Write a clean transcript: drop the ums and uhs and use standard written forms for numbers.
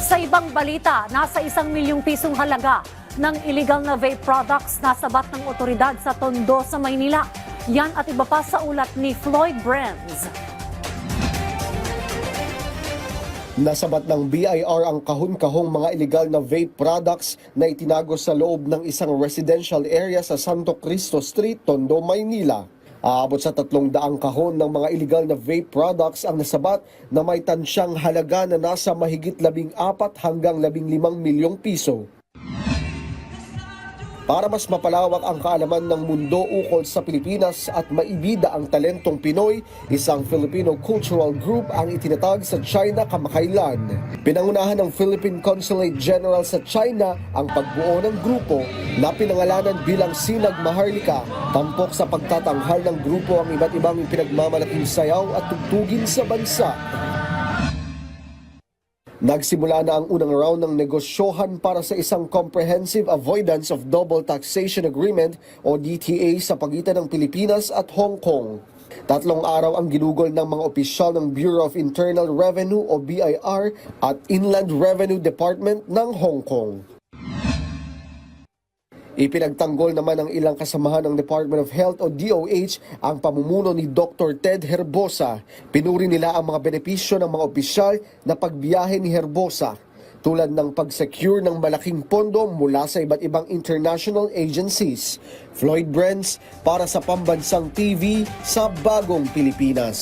Sa ibang balita, nasa 1 milyong pisong halaga ng illegal na vape products nasabat ng otoridad sa Tondo sa Maynila. Yan at iba pa sa ulat ni Floyd Brands. Nasabat ng BIR ang kahon-kahong mga illegal na vape products na itinago sa loob ng isang residential area sa Santo Cristo Street, Tondo, Maynila. Aabot sa 300 kahon ng mga illegal na vape products ang nasabat na may tansyang halaga na nasa mahigit 14 hanggang 15 milyong piso. Para mas mapalawak ang kaalaman ng mundo ukol sa Pilipinas at maibida ang talentong Pinoy, isang Filipino cultural group ang itinatag sa China kamakailan. Pinangunahan ng Philippine Consulate General sa China ang pagbuo ng grupo na pinangalanan bilang Sinag Maharlika. Tampok sa pagtatanghal ng grupo ang iba't ibang pinagmamalaking sayaw at tugtugin sa bansa. Nagsimula na ang unang round ng negosyohan para sa isang Comprehensive Avoidance of Double Taxation Agreement o DTA sa pagitan ng Pilipinas at Hong Kong. 3 araw ang ginugol ng mga opisyal ng Bureau of Internal Revenue o BIR at Inland Revenue Department ng Hong Kong. Ipinagtanggol naman ng ilang kasamahan ng Department of Health o DOH ang pamumuno ni Dr. Ted Herbosa. Pinuri nila ang mga benepisyo ng mga opisyal na pagbiyahe ni Herbosa, tulad ng pag-secure ng malaking pondo mula sa iba't ibang international agencies. Floyd Brands para sa Pambansang TV sa Bagong Pilipinas.